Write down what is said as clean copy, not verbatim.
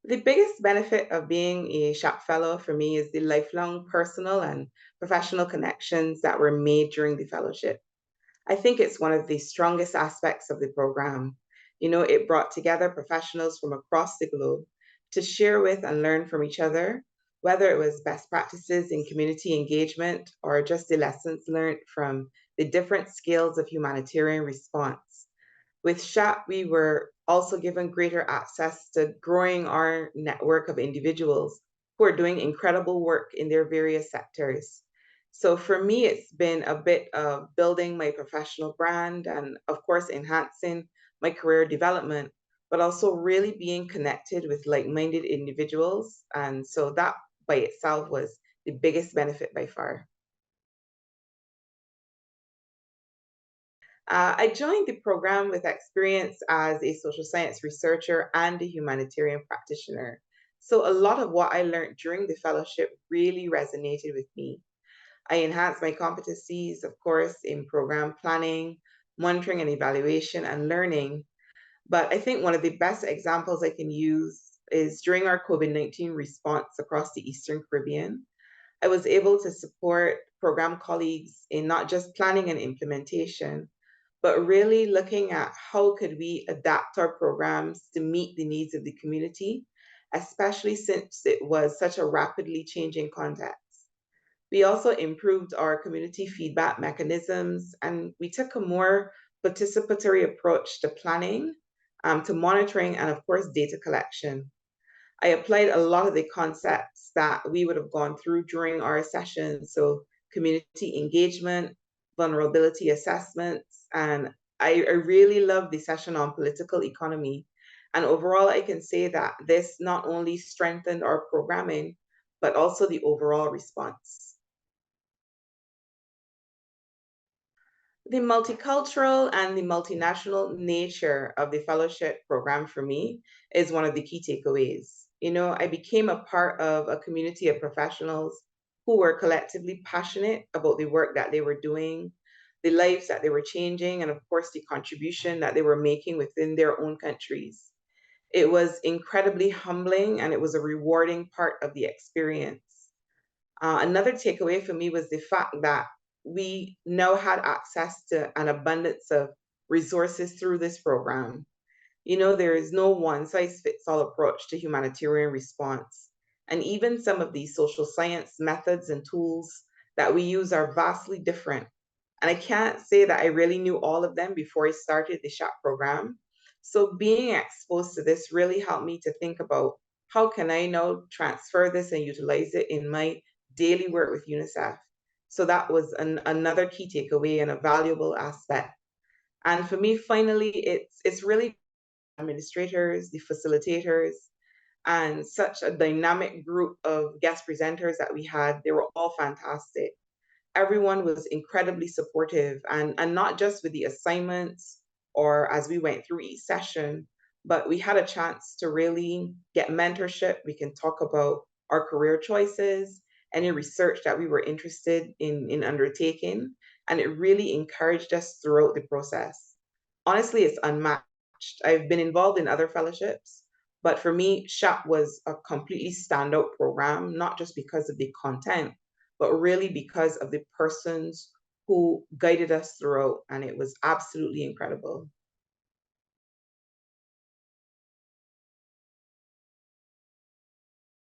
The biggest benefit of being a SHAP Fellow for me is the lifelong personal and professional connections that were made during the fellowship. I think it's one of the strongest aspects of the program. It brought together professionals from across the globe to share with and learn from each other, whether it was best practices in community engagement or just the lessons learned from the different scales of humanitarian response. With SHAP, we were also given greater access to growing our network of individuals who are doing incredible work in their various sectors. So for me, it's been a bit of building my professional brand and, of course, enhancing my career development, but also really being connected with like-minded individuals. And so that by itself was the biggest benefit by far. I joined the program with experience as a social science researcher and a humanitarian practitioner. So a lot of what I learned during the fellowship really resonated with me. I enhanced my competencies, of course, in program planning, monitoring and evaluation, and learning. But I think one of the best examples I can use is during our COVID-19 response across the Eastern Caribbean. I was able to support program colleagues in not just planning and implementation, but really looking at how could we adapt our programs to meet the needs of the community, especially since it was such a rapidly changing context. We also improved our community feedback mechanisms, and we took a more participatory approach to planning, to monitoring, and of course, data collection. I applied a lot of the concepts that we would have gone through during our sessions. So community engagement, vulnerability assessments, and I really love the session on political economy. And overall, I can say that this not only strengthened our programming, but also the overall response. The multicultural and the multinational nature of the fellowship program for me is one of the key takeaways. I became a part of a community of professionals who were collectively passionate about the work that they were doing, the lives that they were changing, and of course, the contribution that they were making within their own countries. It was incredibly humbling and it was a rewarding part of the experience. Another takeaway for me was the fact that we now had access to an abundance of resources through this program. There is no one size fits all approach to humanitarian response. And even some of these social science methods and tools that we use are vastly different. And I can't say that I really knew all of them before I started the SHAP program. So being exposed to this really helped me to think about how can I now transfer this and utilize it in my daily work with UNICEF. So that was another key takeaway and a valuable aspect. And for me, finally, it's really administrators, the facilitators, and such a dynamic group of guest presenters that we had. They were all fantastic. Everyone was incredibly supportive, and not just with the assignments or as we went through each session, but we had a chance to really get mentorship. We can talk about our career choices, any research that we were interested in undertaking, and it really encouraged us throughout the process. Honestly, it's unmatched. I've been involved in other fellowships, but for me, SHAP was a completely standout program, not just because of the content, but really because of the persons who guided us throughout, and it was absolutely incredible.